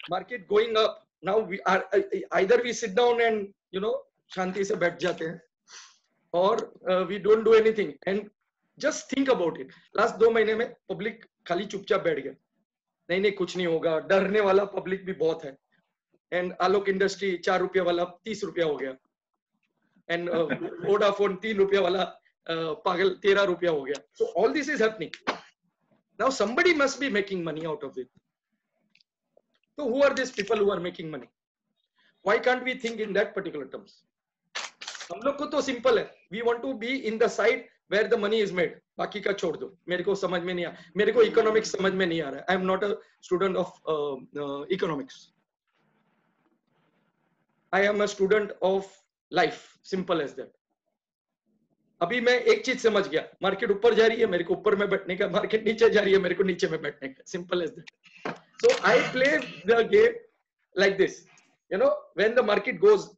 market going up. Now we are either we sit down and शांति से बैठ जाते हैं, or we don't do anything. And just think about it. Last 2 महीने में public खाली चुपचाप बैठ गया, नहीं नहीं कुछ नहीं होगा, डरने वाला पब्लिक भी बहुत है. एंड आलोक इंडस्ट्री 4 रुपया वाला 30 रुपया हो गया, एंड वोडाफोन 3 रुपया वाला पागल 13 रुपया हो गया. So all this is happening. Now somebody must be making money out of it. So who are these people who are making money? Why can't we think in that particular terms? हम लोग को तो simple है, we want to be in the side where the money is made. बाकी का छोड़ दो, मेरे को समझ में नहीं आ, मेरे को इकोनॉमिक्स समझ में नहीं आ रहा है. I am not a student of economics. I am a student of life. Simple as that. अभी मैं एक चीज समझ गया, मार्केट ऊपर जा रही है, मेरे को ऊपर में बैठने का, मार्केट नीचे जा रही है, मेरे को नीचे में बैठने का. Simple as that. So I play the game like this. When the market goes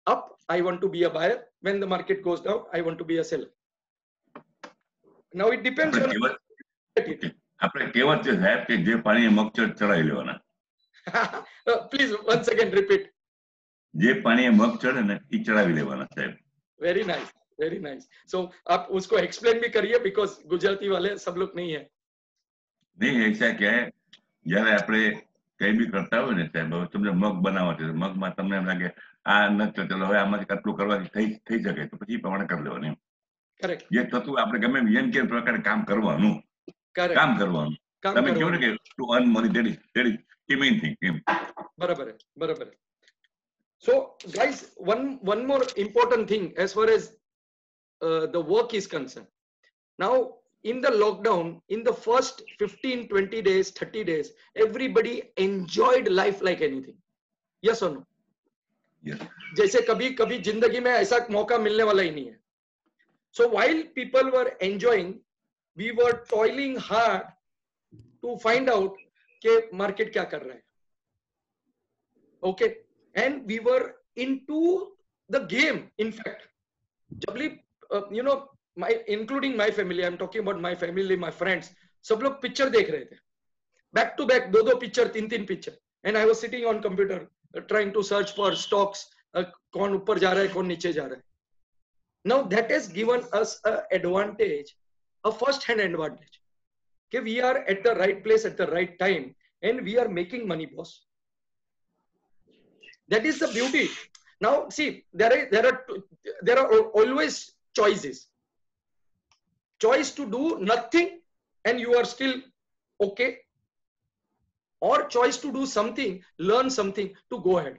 up, I want to be a buyer. When the market goes down, I want to be a seller. Now it depends on. આપણે કહેવત છે સાહેબ કે જે પાણીએ મગચળ ચડાવી લેવાના. Please once again repeat. જે પાણીએ મગ ચડે ને એ ચડાવી લેવાના સાહેબ. Very nice, very nice. So आप उसको explain भी करिए because गुजराती वाले सब लोग नहीं है. नहीं ऐसा क्या है, जયારે આપણે કઈ બી કરતા હોય ને સાહેબ, તમને મગ બનાવવા છે, મગમાં તમને એમ લાગે આ નથી, ચલો હવે આમાંથી આટલું કરવાથી થઈ શકે તો પછી પ્રમાણે કરી લેવાનું. Correct. જે થતું આપણે ગમે એમ કે પ્રકારે કામ કરવાનું. કામ કરવાનું. તમે કહો ને કે to earn money, that is the main thing. બરાબર है, બરાબર है. So guys, one more important thing as far as the work is concerned. Now in the lockdown, in the first 15-20 days, 30 days, everybody enjoyed life like anything. Yes or no? Yes. जैसे कभी कभी जिंदगी में ऐसा मौका मिलने वाला ही नहीं है. So while people were enjoying, we were toiling hard to find out कि market क्या कर रहा है. Okay, and we were into the game. In fact, जबली including my family, I'm talking about my family, my friends, सब लोग picture देख रहे थे, back to back, 2 picture, 3 picture, and I was sitting on computer trying to search for stocks, कौन ऊपर जा रहा है, कौन नीचे जा रहा है. Now that has given us a advantage, a first hand advantage, कि we are at the right place at the right time and we are making money, boss. That is the beauty. Now see, there are always choices. Choice to do nothing and you are still okay, or choice to do something, learn something to go ahead.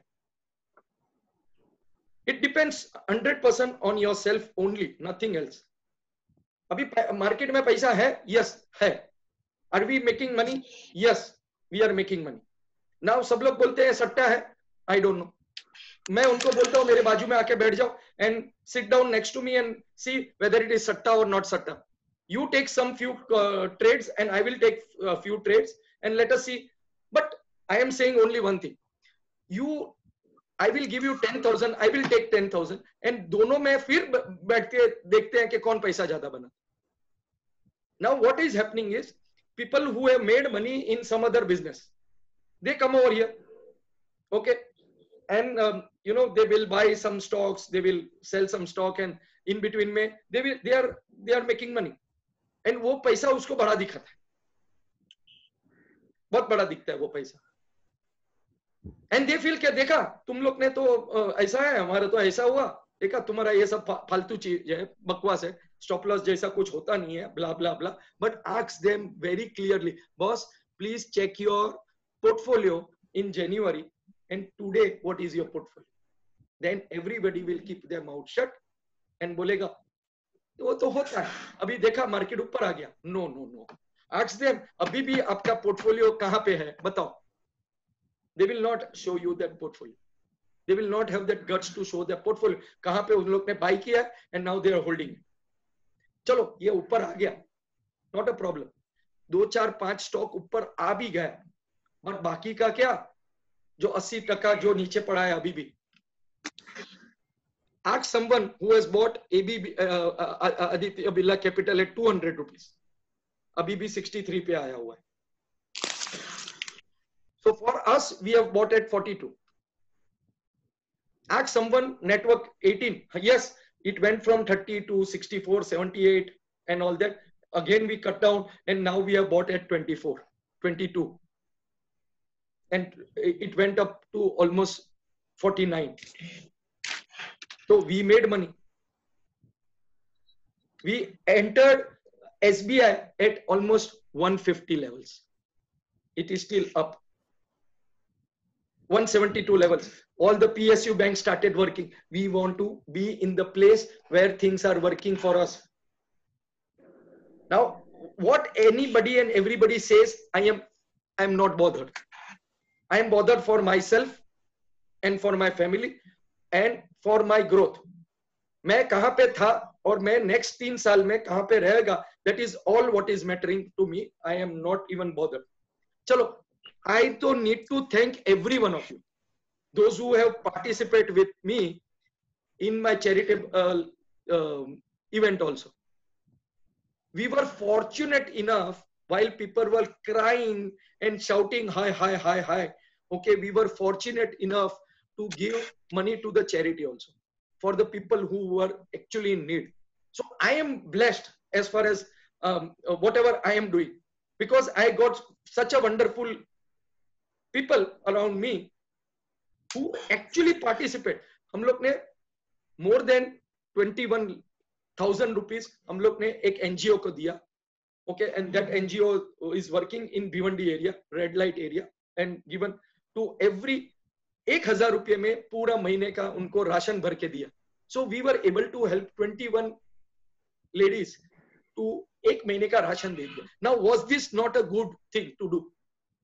It depends 100% on yourself only, nothing else. अभी market में पैसा है? Yes, है. Are we making money? Yes, we are making money. Now सब लोग बोलते हैं सट्टा है. I don't know. मैं उनको बोलता हूँ मेरे बाजू में आके बैठ जाओ and sit down next to me and see whether it is satta or not satta. You take some few trades and I will take a few trades and let us see. But I am saying only one thing. I will give you 10,000, I will take 10,000 and दोनों में फिर बैठ के देखते हैं कि कौन पैसा ज्यादा बना. Now what is happening is people who have made money in some other business, they come over here, okay, and they will buy some stocks, they will sell some stock, and in between में they are making money. And वो पैसा उसको बड़ा दिखाता है, बहुत बड़ा दिखता है वो पैसा. And they feel क्या देखा तुम लोग ने तो ऐसा है, हमारा तो ऐसा हुआ, देखा तुम्हारा ये सब फालतू चीज है, बकवास है, स्टॉप लॉस जैसा कुछ होता नहीं है, blah blah blah. But ask them very clearly, boss, please check your portfolio in January and today what is your portfolio. Then everybody will keep their mouth shut and बोलेगा वो तो होता है, अभी देखा मार्केट ऊपर आ गया. No no no, ask them अभी भी आपका पोर्टफोलियो कहां पे है बताओ. They will not show you that portfolio. They will not have that guts to show their portfolio. कहां पे उन लोग ने बाय किया and now they are holding it. चलो ये ऊपर आ गया, not a problem. 2 4 5 स्टॉक ऊपर आ भी गया, और बाकी का क्या, जो 80% जो नीचे पड़ा है अभी भी. Ask someone who has bought ABB, Aditya Birla Capital at 200 rupees. अभी भी 63 पे आया हुआ है. So for us, we have bought at 42. Ask someone, network 18. Yes, it went from 30 to 64, 78 and all that. Again, we cut down and now we have bought at 24, 22. And it went up to almost 49. So we made money. We entered SBI at almost 150 levels. It is still up. 172 levels. All the PSU banks started working. We want to be in the place where things are working for us. Now, what anybody and everybody says, I am not bothered. I am bothered for myself and for my family and for my growth. मैं कहां पे था और मैं next 3 साल में कहां पे रहेगा, that is all what is mattering to me. I am not even bothered. चलो, I don't need to thank every one of you, those who have participated with me in my charitable event also. We were fortunate enough, while people were crying and shouting hi, hi, hi, hi, okay, we were fortunate enough to give money to the charity also for the people who were actually in need. So I am blessed as far as whatever I am doing, because I got such a wonderful people around me who actually participate. हम लोग ने more than 21,000 rupees हम लोग ने एक NGO को दिया, okay, and that NGO is working in Bhiwandi area, red light area, and given to every 1,000 रुपये में पूरा महीने का उनको राशन भर के दिया. So we were able to help 21 ladies to एक महीने का राशन दे दिया. Now was this not a good thing to do?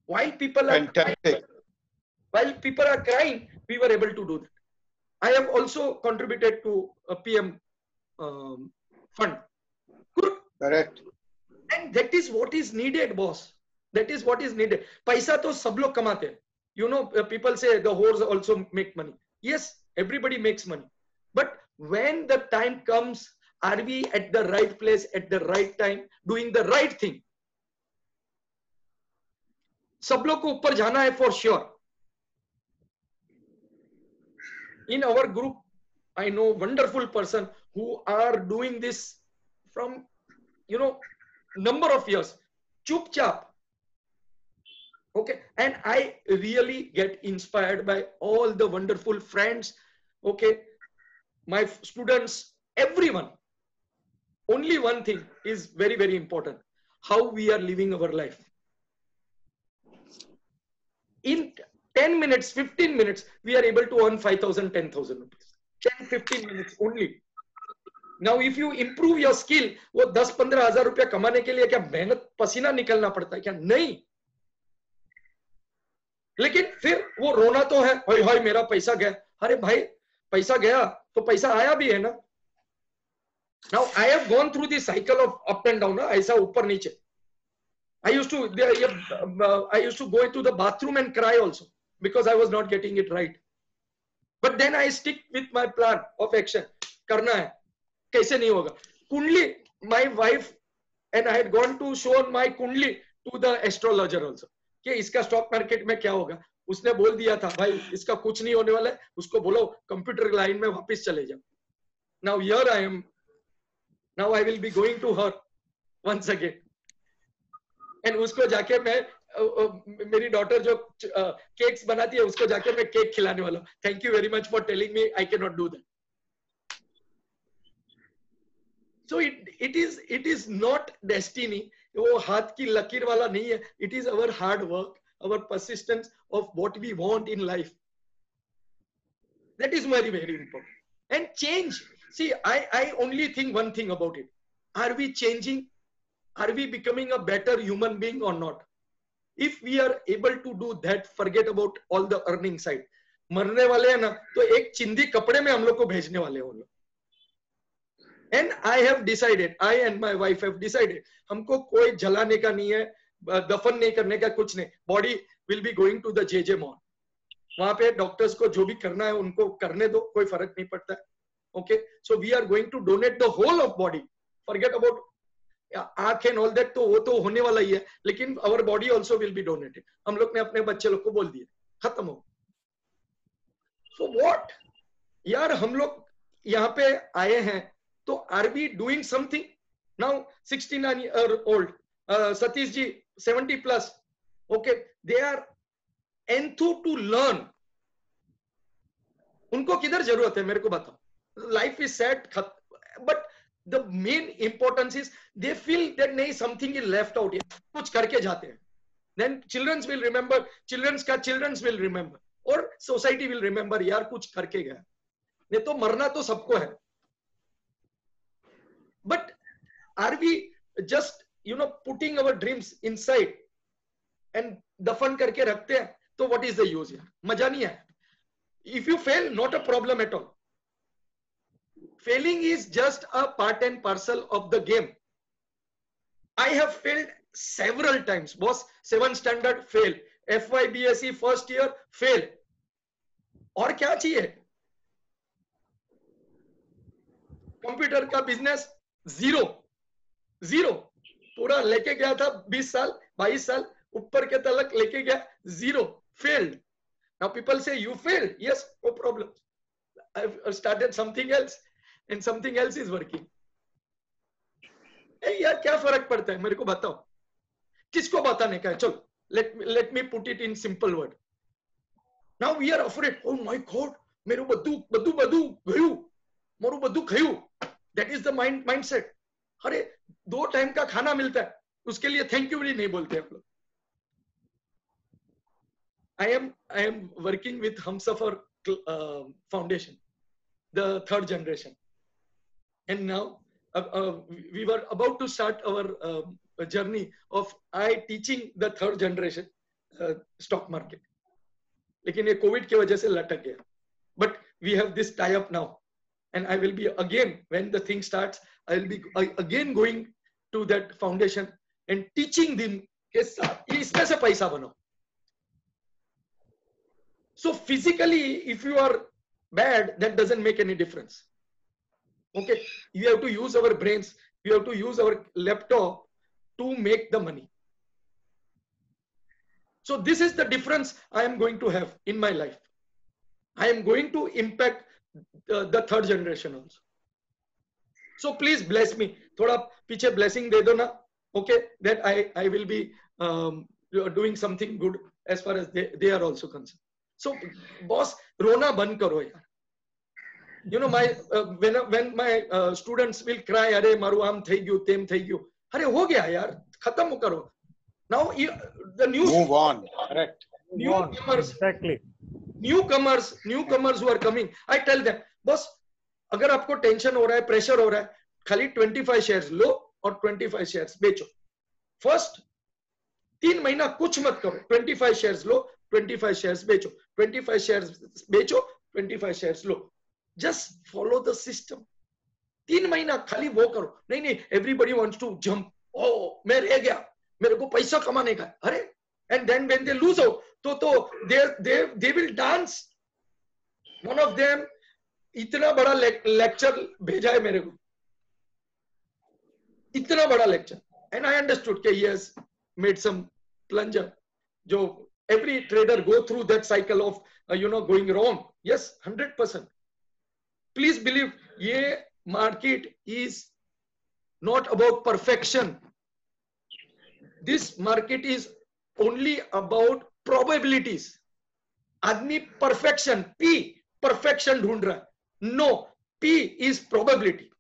While people are crying, we were able to do that. I have also contributed to a PM fund. Good. Correct. And that is what is needed, boss. That is what is needed. पैसा तो सब लोग कमाते हैं. You know, people say the whores also make money. Yes, everybody makes money. But when the time comes, are we at the right place at the right time, doing the right thing? सब लोग को ऊपर जाना है for sure. In our group, I know wonderful person who are doing this from, you know, number of years. Chupchap. Okay, and I really get inspired by all the wonderful friends, okay, my students, everyone. Only one thing is very, very important: how we are living our life. In 10 minutes, 15 minutes, we are able to earn 5,000, 10,000 rupees. 10, 15 minutes only. Now, if you improve your skill, वो 10-15 हजार रुपया कमाने के लिए क्या मेहनत पसीना निकलना पड़ता है क्या? नहीं. लेकिन फिर वो रोना तो है, हाय हाय मेरा पैसा गया. अरे भाई, पैसा गया तो पैसा आया भी है ना. Now I have gone through the cycle of up and down, ऐसा ऊपर नीचे. I used to go into the bathroom and cry also because I was not getting it right. But then I stick with my plan of action. करना है, कैसे नहीं होगा. Kundli, my wife and I had gone to show my Kundli to the astrologer also. कि इसका stock market में क्या होगा. उसने बोल दिया था, भाई इसका कुछ नहीं होने वाला है, उसको बोलो कंप्यूटर लाइन में वापस चले जाओ. Now here I am. Now I will be going to her once again. And उसको जाके मैं मेरी डॉटर जो केक्स बनाती है उसको जाके मैं केक खिलाने वाला हूँ. Thank you very much for telling me I cannot do that. So it is not destiny. वो हाथ की लकीर वाला नहीं है. It is our hard work, our persistence of what we want in life. That is very, very important. And change. See, I only think one thing about it. Are we changing? Are we becoming a better human being or not? If we are able to do that, forget about all the earning side. मरने वाले हैं ना, तो एक चिंदी कपड़े में हम लोग को भेजने वाले हैं वो लोग. And I have decided, I and my wife have decided, हमको कोई जलाने का नहीं है, दफन नहीं करने का कुछ नहीं. Body will be going to the JJ Mall. वहां पे डॉक्टर्स को जो भी करना है उनको करने दो, कोई फर्क नहीं पड़ता है. Okay, so we are going to donate the whole of body. Forget about आंख एंड ऑल दैट तो वो तो होने वाला ही है, लेकिन our body also will be donated. हम लोग ने अपने बच्चे लोग को बोल दिया, खत्म हो। सो व्हाट यार, हम लोग यहाँ पे आए हैं तो are we doing something? Now 69 year old Satish ji 70 plus, okay, they are enthu to learn. उनको किधर जरूरत है मेरे को बताओ? Life is set, but the main importance is they feel that नहीं, समथिंग इज लेफ्ट आउट, कुछ करके जाते हैं। Then childrens will remember, childrens का चिल्ड्रंस विल रिमेंबर, और सोसाइटी विल रिमेंबर, यार कुछ करके गया। नहीं तो मरना तो सबको है, but are we just putting our dreams inside and दफन करके रखते हैं? तो व्हाट इज द यूज यार, मजा नहीं है। If you fail, not a problem at all. Failing is just a part and parcel of the game. I have failed several times. Boss, 7th standard fail, FY BSc first year fail. और क्या चाहिए? Computer का business zero, पूरा लेके गया था 20 साल 22 साल, ऊपर के तलक लेके गया, zero, failed. Now people say you failed. Yes, no problem. I've started something else and something else is working. Hey, यार क्या फर्क पड़ता है, मेरे को बताओ, किसको बताने का है? चलो let me put it in simple word. Now we are afraid. Oh my God, Meru बद्दू गयू, Moru बद्दू खयू. That is the mindset. अरे 2 टाइम का खाना मिलता है, उसके लिए थैंक यू भी नहीं बोलते आप लोग। I am working with Humsafar Foundation, the 3rd generation, and now we were about to start our journey of I teaching the 3rd generation stock market. लेकिन ये कोविड की वजह से लटक गया, but we have this tie up now, and I will be again, when the thing starts, I will be again going to that foundation and teaching them कि इसमें से पैसा बनाओ। So physically, if you are bad, that doesn't make any difference. Okay, you have to use our brains, you have to use our laptop to make the money. So this is the difference I am going to have in my life. I am going to impact the 3rd generation also. So please bless me. थोड़ा पीछे blessing दे दो ना, okay, that I will be doing something good as far as they are also concerned. So boss, रोना बंद करो यार। You know, my when my students will cry, अरे मारू आम થઈ ગયું તેમ થઈ ગયું, अरे हो गया यार, खत्म करो। Now the new move on, correct, newcomers, exactly, newcomers who are coming, I tell them, boss, अगर आपको टेंशन हो रहा है, प्रेशर हो रहा है, खाली 25 शेयर्स लो और 25 शेयर्स बेचो। फर्स्ट 3 महीना कुछ मत करो, 25 शेयर्स लो, 25 शेयर्स बेचो, 25 शेयर्स बेचो, 25 शेयर्स लो। Just follow the system. 3 महीना खाली वो करो। नहीं, एवरीबडी वांट्स टू जंप, ओ मैं रह गया, मेरे को पैसा कमाने का, अरे, and then when they lose out, तो they will dance. One of them इतना बड़ा लेक्चर भेजा है मेरे को, इतना बड़ा लेक्चर, एंड आई अंडरस्टूड कि he has made some plunger, जो every trader go through that cycle of going wrong. Yes, 100%. Please believe, ye market is not about perfection. This market is only about probabilities. आदमी perfection, perfection ढूंढ रहा है। No, P is probability.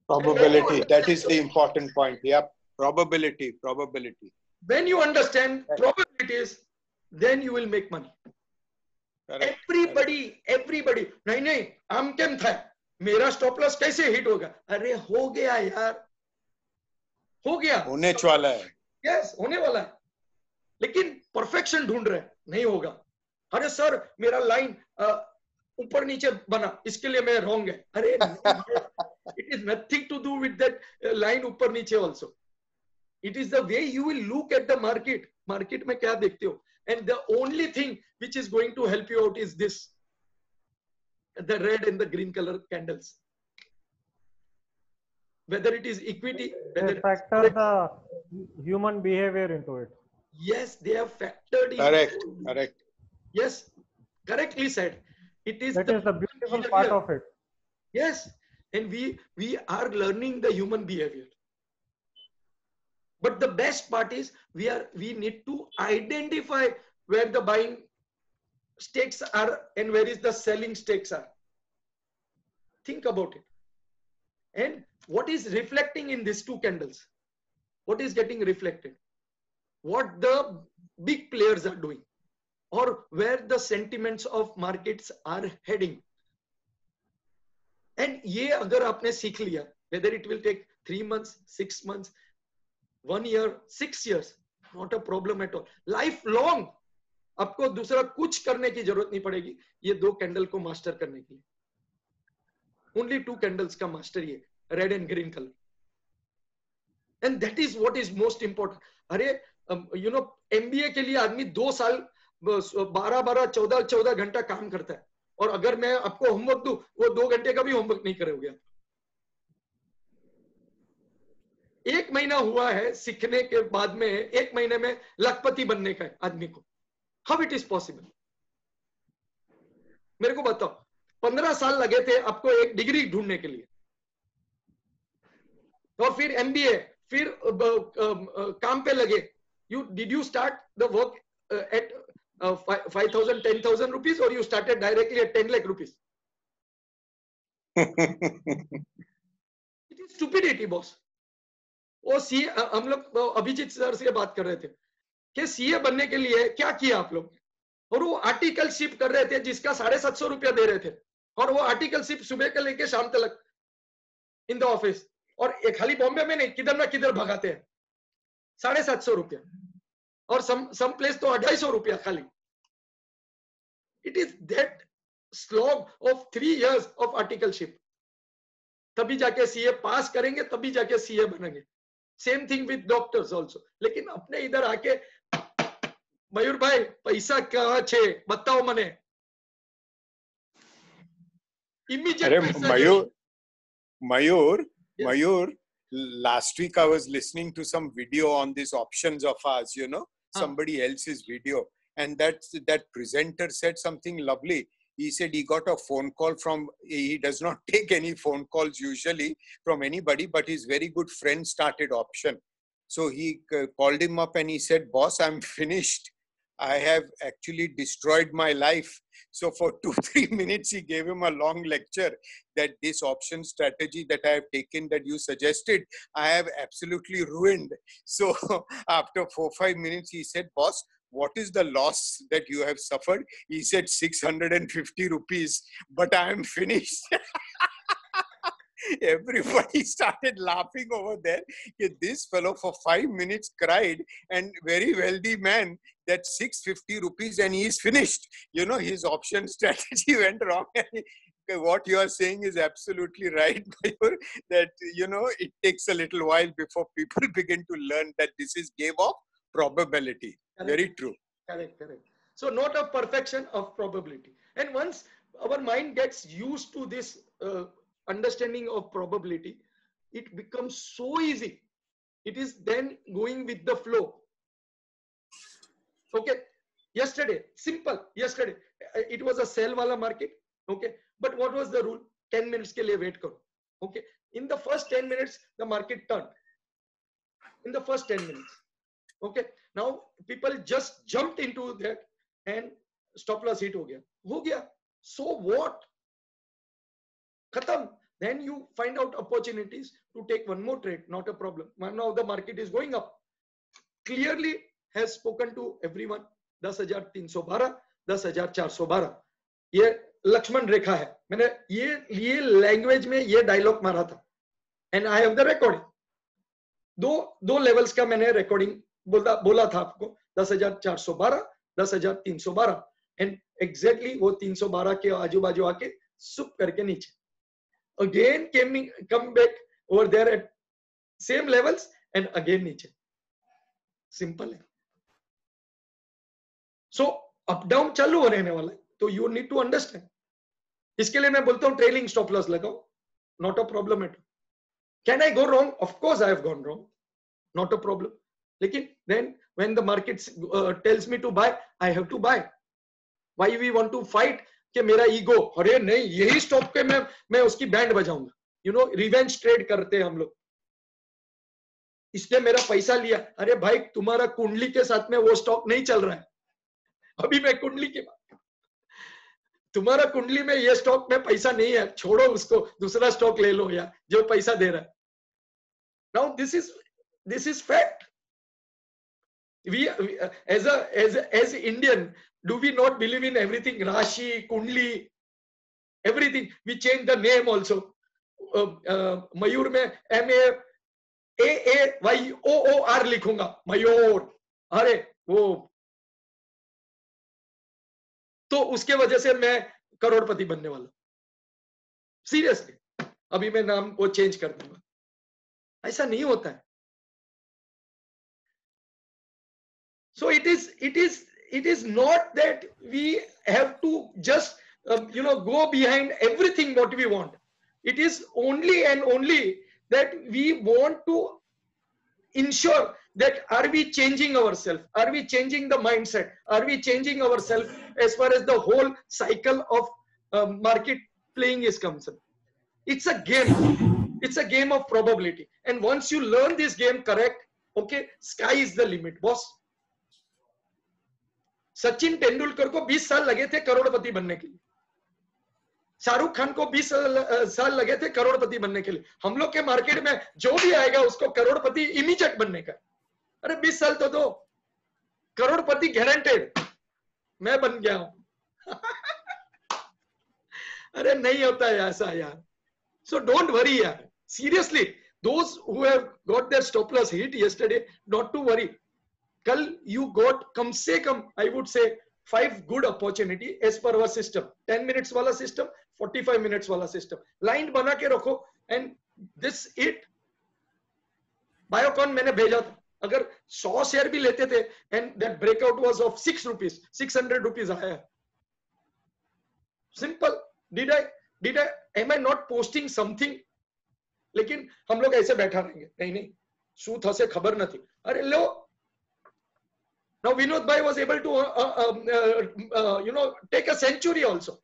Probability, that is the important point. Yep, probability. When you understand probabilities, then you will make money. Correct. Everybody, नहीं, आम केम था, मेरा stop loss कैसे hit होगा? अरे हो गया यार, हो गया, होने वाला है। यस, होने वाला है, लेकिन परफेक्शन ढूंढ रहे हैं, नहीं होगा। अरे सर, मेरा लाइन ऊपर नीचे बना, इसके लिए मैं रॉन्ग है। अरे it is nothing to do with that line ऊपर नीचे also. It is the way you will look at the market. Market में क्या देखते हो? And the only thing which is going to help you out is this, the red and the green color candles. whether it is equity, They whether factor the human behavior into it. yes, they have factored in. Correct. Yes, correctly said. It is That the is the beautiful behavior. part of it. Yes, and we are learning the human behavior. But the best part is we need to identify where the buying stakes are and where is the selling stakes are. Think about it. And what is reflecting in these two candles? What is getting reflected? What the big players are doing, or where the sentiments of markets are heading. And ये अगर आपने सीख लिया, whether it will take 3 months, 6 months, 1 year, 6 years, not a problem at all. Lifelong आपको दूसरा कुछ करने की जरूरत नहीं पड़ेगी ये दो कैंडल को मास्टर करने के लिए. Only 2 candles का मास्टर ये red and green colour. And that is what is most important. अरे you know MBA के लिए आदमी 2 साल 12 14 घंटा काम करता है, और अगर मैं आपको होमवर्क दूं वो 2 घंटे का भी होमवर्क नहीं करोगे आप. 1 महीना हुआ है सीखने के बाद में 1 महीने में लखपति बनने का है आदमी को. How it is possible? मेरे को बताओ. 15 साल लगे थे आपको एक डिग्री ढूंढने के लिए, और फिर MBA, फिर काम पे लगे. Did you start the work at 5,000, 10,000 rupees, or you started directly at 10 lakh rupees? It is stupidity, boss. वो सीए, हम लोग अभिजीत सर से बात कर रहे थे कि सीए बनने के लिए क्या किया आप लोग, और वो आर्टिकलशिप कर रहे थे जिसका 750 रुपया दे रहे थे, और वो आर्टिकलशिप सुबह के लेके शाम तक इन द ऑफिस, और खाली बॉम्बे में नहीं, किधर ना किधर भगाते हैं. 750 रुपया, और सम प्लेस तो 250 रुपया खाली. It is that slog of 3 years of articleship. तभी जाके सीए पास करेंगे, तभी जाके सीए बनेंगे. Same thing with doctors also. लेकिन अपने इधर आके मयूर भाई पैसा कहाँ छे बताओ मने. Mayur, Mayur, last week I was listening to some video on these options of ours, you know, somebody else's video, and that presenter said something lovely. He said he got a phone call from, he does not take any phone calls usually from anybody, but his very good friend started option. So he called him up and he said, boss, I'm finished. I have actually destroyed my life. So for 2-3 minutes, he gave him a long lecture that this option strategy that I have taken that you suggested, I have absolutely ruined. So after 4-5 minutes, he said, boss, what is the loss that you have suffered? He said 650 rupees, but I am finished. Everybody started laughing over there. This fellow for 5 minutes cried, and very wealthy man, that 650 rupees and he is finished. You know, his option strategy went wrong. What you are saying is absolutely right, Mayur, that, you know, it takes a little while before people begin to learn that this is game of probability. Correct. Very true. Correct. So not of perfection, of probability. And once our mind gets used to this understanding of probability, it becomes so easy. It is then going with the flow. Okay. Yesterday, simple. Yesterday, it was a sell wala market. Okay. But what was the rule? 10 minutes ke liye wait karo. Okay. In the first 10 minutes, the market turned. In the first 10 minutes. Okay. Now people just jumped into that and stop loss hit ho gaya. So what? Khatam. Then you find out opportunities to take one more trade. Not a problem. Now the market is going up. Clearly has spoken to everyone. 10,312, 10,412. ये लक्ष्मण रेखा है. मैंने ये language में ये dialogue मारा था. And I have the recording. दो levels का मैंने रिकॉर्डिंग बोला था आपको. 10,412, 10,312. एंड एग्जैक्टली वो 312 के आजू बाजू आके सुप करके नीचे. Again come back over there at same levels and again नीचे. Simple है. So up down चालू हो रहने वाला है. तो you need to understand. इसके लिए मैं बोलता हूँ ट्रेलिंग स्टॉप लॉस लगाओ. Not a problem at all. Can I go wrong? Of course I have gone wrong. Not a problem. लेकिन then when the market tells me to buy, I have to buy. Why we want to fight कि मेरा ego, अरे नहीं यही stock पे मैं उसकी band बजाऊंगा. You know, रिवेंज ट्रेड करते हैं हम लोग. इसने मेरा पैसा लिया, अरे भाई तुम्हारा कुंडली के साथ में वो स्टॉक नहीं चल रहा है. अभी मैं कुंडली की बात, तुम्हारा कुंडली में ये स्टॉक में पैसा नहीं है, छोड़ो उसको, दूसरा स्टॉक ले लो यार जो पैसा दे रहा है. Now this is fact. We as Indian, do we not believe in everything? Rashi, Kundli, everything. We change the name also. मयूर में MAYOOR लिखूंगा, मयूर. अरे वो तो उसके वजह से मैं करोड़पति बनने वाला. सीरियसली अभी मैं नाम वो चेंज कर दूंगा. ऐसा नहीं होता है. So it is not that we have to just go behind everything what we want. It is only and only that we want to ensure that are we changing ourselves, are we changing the mindset, are we changing ourselves as far as the whole cycle of market playing is concerned. It's a game. It's a game of probability. And once you learn this game correct, okay, sky is the limit, boss. Sachin Tendulkar को 20 साल लगे थे करोड़पति बनने के लिए. शाहरुख खान को 20 साल लगे थे करोड़पति बनने के लिए. हम लोग के मार्केट में जो भी आएगा उसको करोड़पति इमीडिएट बनने का. अरे 20 साल तो दो, करोड़पति गारंटेड. मैं बन गया हूं. अरे नहीं होता है ऐसा यार. So don't worry यार. Seriously, those who have got their stop loss hit yesterday, not to worry. कल you got कम से कम I would say 5 good opportunity as per our system. 10 minutes वाला system, 45 minutes वाला system. Line बना के रखो and this it. Biocon मैंने भेजा था. अगर 100 शेयर भी लेते थे and that breakout was of 6 rupees, 600 rupees आया. Simple. Am I not posting something? लेकिन हम लोग ऐसे बैठा रहेंगे. नहीं शू था से खबर न थी. अरे लो. Now Vinod Bhai was able to take a century also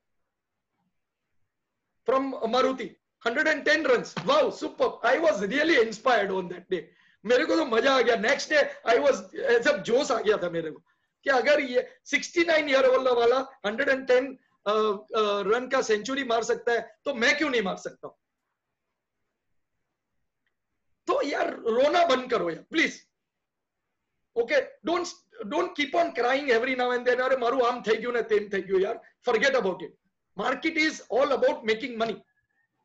from Maruti, 110 runs. Wow, super. I was really inspired on that day. मेरे को तो मजा आ गया. Next day I was सब जोश आ गया था मेरे को कि अगर ये 69 ईयर वाला 110 रन का सेंचुरी मार सकता है तो मैं क्यों नहीं मार सकता. तो यार रोना बंद करो यार please. Okay, don't keep on crying every now and then. अरे मारू आम થઈ ગયું ને તેમ થઈ ગયું यार. Forget about it. Market is all about making money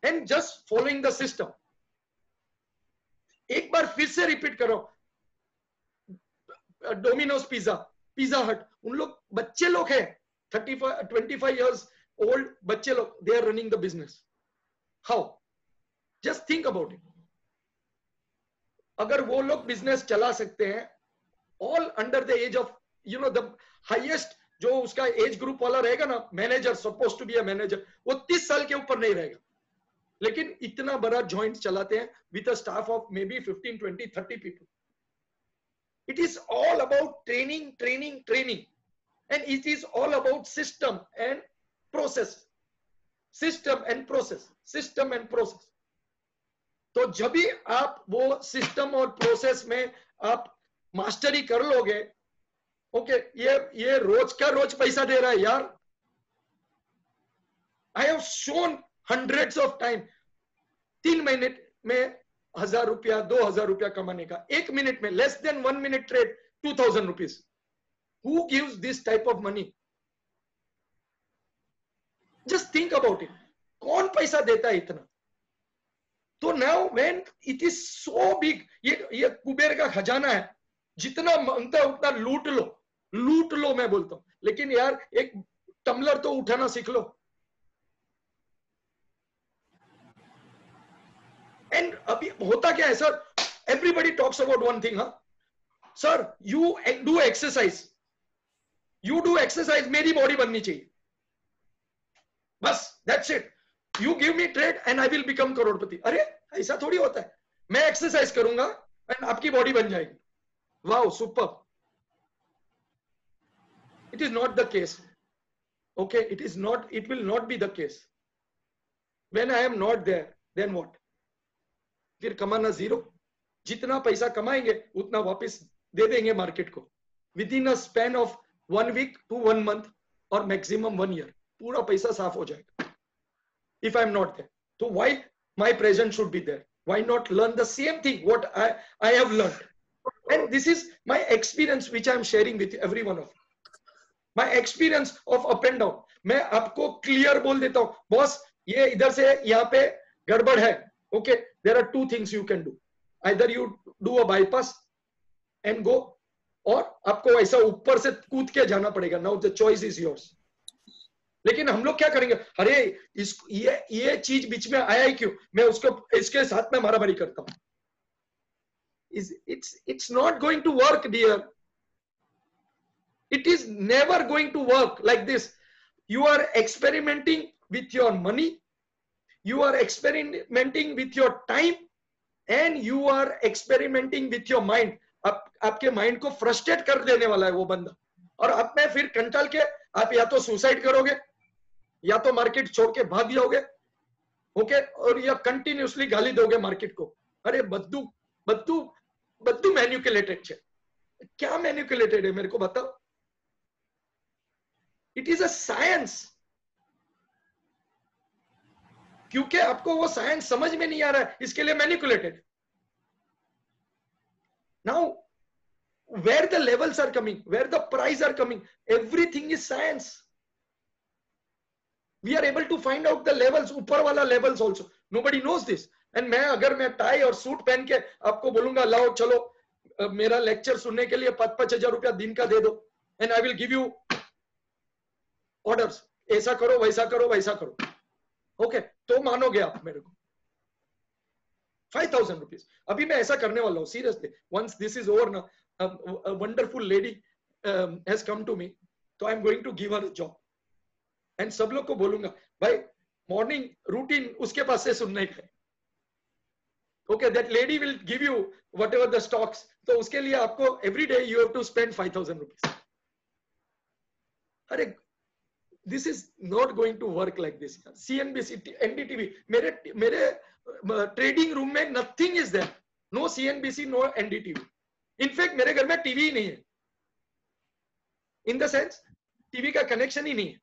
and just following the system. एक बार फिर से रिपीट करो. डोमिनोज पिज्जा हट, उन लोग बच्चे लोग हैं 25 years old बच्चे लोग, they are running the business. How? Just think about it. अगर वो लोग बिजनेस चला सकते हैं all under the age of the highest जो उसका एज ग्रुप वाला रहेगा ना, manager suppose to be a manager, वो 30 साल के ऊपर नहीं रहेगा. लेकिन इतना बड़ा जॉइंट चलाते हैं with a staff of may be 15, 20, 30 people. It is all about training and it is all about system and process. तो जब भी आप वो सिस्टम और प्रोसेस में आप मास्टरी कर लोगे, ओके, ये रोज का रोज पैसा दे रहा है यार. I have shown hundreds of time 3 minute में 1000 रुपया 2000 रुपया कमाने का, 1 मिनट में less than 1 minute trade 2000 rupees. Who gives this type of money? Just think about it. कौन पैसा देता है इतना? तो now when it is so big, ये कुबेर का खजाना है, जितना मांगता है उतना लूट लो मैं बोलता हूं. लेकिन यार एक टम्बलर तो उठाना सीख लो. एंड अभी होता क्या है sir, everybody talks about one thing. Sir you do exercise, मेरी बॉडी बननी चाहिए बस, that's it. You give me trade and I will become crorepati. अरे ऐसा थोड़ी होता है. मैं एक्सरसाइज करूंगा एंड आपकी बॉडी बन जाएगी. Wow, super. It is not the case. Okay, it is not, it will not be the case. When I am not there, then what? फिर कमाना जीरो. जितना पैसा कमाएंगे उतना वापस दे देंगे मार्केट को with in a span of 1 week to 1 month और मैक्सिमम 1 year. पूरा पैसा साफ हो जाएगा. If I am not there, so why my presence should be there? Why not learn the same thing what I have learned? And this is my experience which I am sharing with every one of you. My experience of up and down. मैं आपको clear बोल देता हूं, boss ये इधर से यहाँ पे गड़बड़ है. Okay, there are 2 things you can do. Either you do a bypass and go, और आपको ऐसा ऊपर से कूद के जाना पड़ेगा. Now the choice is yours. लेकिन हम लोग क्या करेंगे, अरे ये चीज बीच में आया ही क्यों, मैं उसको इसके साथ में मारामारी करता हूं. It's not going to work, dear. It is never going to work like this. You are experimenting with your money, you are experimenting with your time, and you are experimenting with your mind. आपके mind को frustrate कर देने वाला है वो बंदा, और आप में फिर कंटाल के आप या तो सुसाइड करोगे या तो मार्केट छोड़ के भाग जाओगे. ओके, और या कंटिन्यूसली गाली दोगे मार्केट को. अरे बद्दू बद्दू बद्दू मैन्युपुलेटेड है. क्या मैन्युपुलेटेड है मेरे को बताओ. It is a science. क्योंकि आपको वो साइंस समझ में नहीं आ रहा है, इसके लिए manipulated. Now, where the levels are coming, where the price are coming, everything is science. We are able to find out the levels, ऊपर वाला levels also. Nobody knows this. And मैं अगर मैं टाई और सूट पहन के आपको बोलूंगा लाओ चलो मेरा लेक्चर सुनने के लिए 5-5 हजार रुपया दिन का दे दो, and I will give you orders, ऐसा करो वैसा करो वैसा करो. ओके, तो मानोगे आप मेरे को 5,000 rupees. अभी मैं ऐसा करने वाला हूँ seriously. Once this is over ना, a wonderful lady has come to me, so I am going to give her a job. And सब लोग को बोलूंगा भाई मॉर्निंग रूटीन उसके पास से सुनने का है. Okay, that lady will give you whatever the stocks. तो उसके लिए आपको every day you have to spend 5,000 rupees. अरे this is not going to work like this. CNBC, NDTV, मेरे ट्रेडिंग रूम में nothing is there. No CNBC, no NDTV. In fact मेरे घर में टीवी ही नहीं है. इन द सेंस टीवी का कनेक्शन ही नहीं है.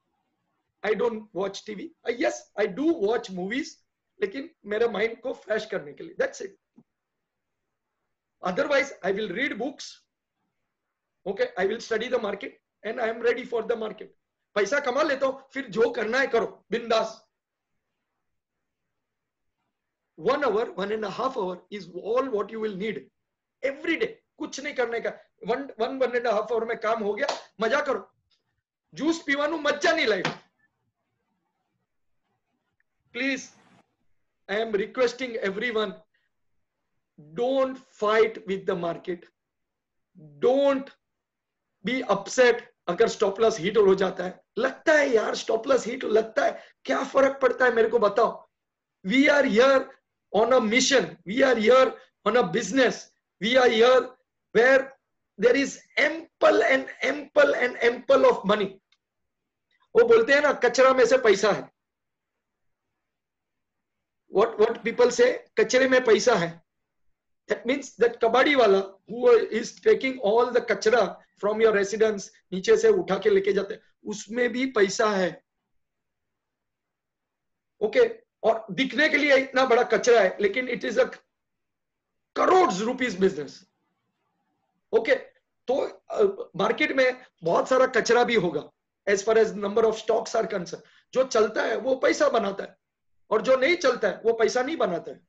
I don't watch TV. Yes, I do watch movies, लेकिन मेरे माइंड को फ्रेश करने के लिए. That's it. Otherwise I will read books. Okay, I will study the market and I am ready for the market. पैसा कमा लेता हूं, फिर जो करना है करो बिंदास. 1 hour, 1.5 hour is all what you will need every day. कुछ नहीं करने का. 1.5 hour में काम हो गया, मजा करो. जूस पीवानू मजा नहीं life. Please, I am requesting everyone, don't fight with the market. Don't be upset अगर स्टॉप लॉस हिट हो जाता है. लगता है यार स्टॉप लॉस हिट लगता है, क्या फर्क पड़ता है मेरे को बताओ. We are here on a mission. We are here on a business. We are here where there is ample and ample and ample of money. वो बोलते हैं ना कचरा में से पैसा है. What people say, कचरे में पैसा है. That means that कबाड़ी वाला who is taking all the कचरा from your residence, नीचे से उठा के लेके जाते हैं, उसमें भी पैसा है. ओके, और दिखने के लिए इतना बड़ा कचरा है, लेकिन it is a crore rupees business. Okay, तो मार्केट में बहुत सारा कचरा भी होगा as far as number of stocks are concern. जो चलता है वो पैसा बनाता है, और जो नहीं चलता है वो पैसा नहीं बनाता है.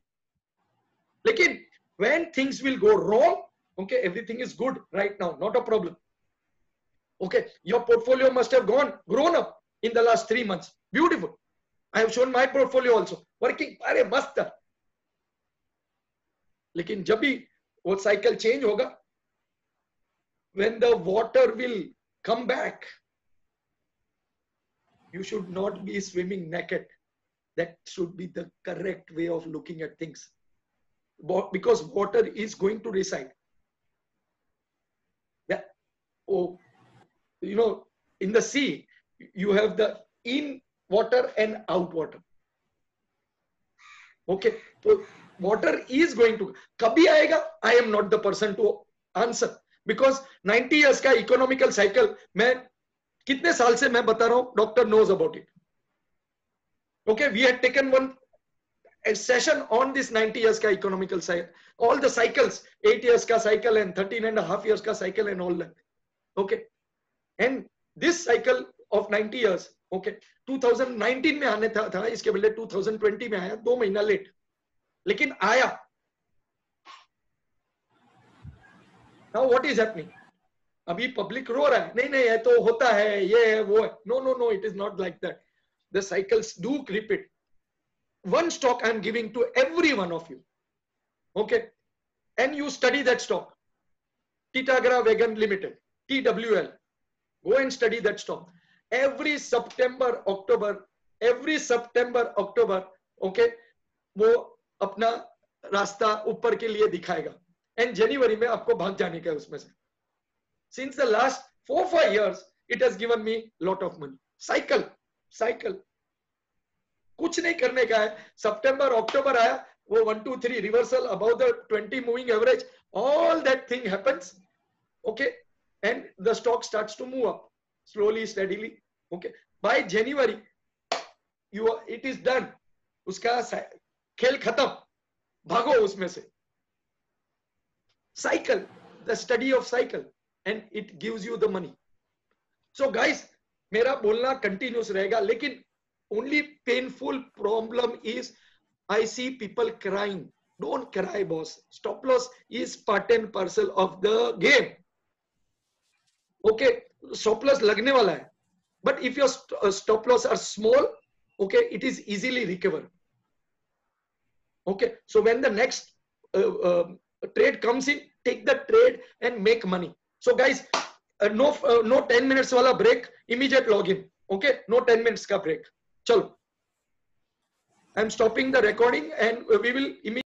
लेकिन when things will go wrong, okay, everything is good right now, not a problem. Okay, your portfolio must have grown up in the last 3 months. Beautiful. I have shown my portfolio also working. अरे मस्त है. लेकिन जब भी वो cycle change होगा, when the water will come back, you should not be swimming naked. That should be the correct way of looking at things. because water is going to reside. Yeah. Oh, you know, in the sea, you have the in water and out water. Okay. So water is going to, kabhi aayega? I am not the person to answer, because 90 years का economical cycle, मैं कितने साल से मैं बता रहा हूं, doctor knows about it. Okay, we had taken a session on this 90 years ka economical cycle, all the cycles, 8 years ka cycle and 13.5 years ka cycle and all that. Okay, and this cycle of 90 years, okay, 2019 में आने था इसके बदले 2020 में आया, 2 महीना late, लेकिन आया. Now what is happening? अभी पब्लिक रो रहा है, नहीं नहीं ये तो होता है, ये है वो है. No, it is not like that. The cycles do repeat. One stock I am giving to every one of you. Okay. And you study that stock. Titagra Wagon Limited, TWL. Go and study that stock. Every September, October, okay, वो अपना रास्ता ऊपर के लिए दिखाएगा. And January में आपको भाग जाने का है उसमें से. Since the last 4-5 years, it has given me lot of money. Cycle. कुछ नहीं करने का है. September, October आया, वो 1, 2, 3 reversal above the 20 moving average. All that thing happens. Okay. And the stock starts to move up slowly, steadily. Okay. By January, it is done. उसका खेल खत्म. भागो उसमें से. Cycle, the study of cycle, and it gives you the money. So guys, मेरा बोलना continuous रहेगा, लेकिन only painful problem is I see people crying. Don't cry, boss. Stop loss is part and parcel of the game. Okay, stop loss लगने वाला है. But if your stop loss are small, okay, it is easily recovered. Okay, so when the next trade comes in, take the trade and make money. So guys, no 10 minutes wala break, immediate login. Okay, no 10 minutes ka break. Chalo. I'm stopping the recording and we will immediately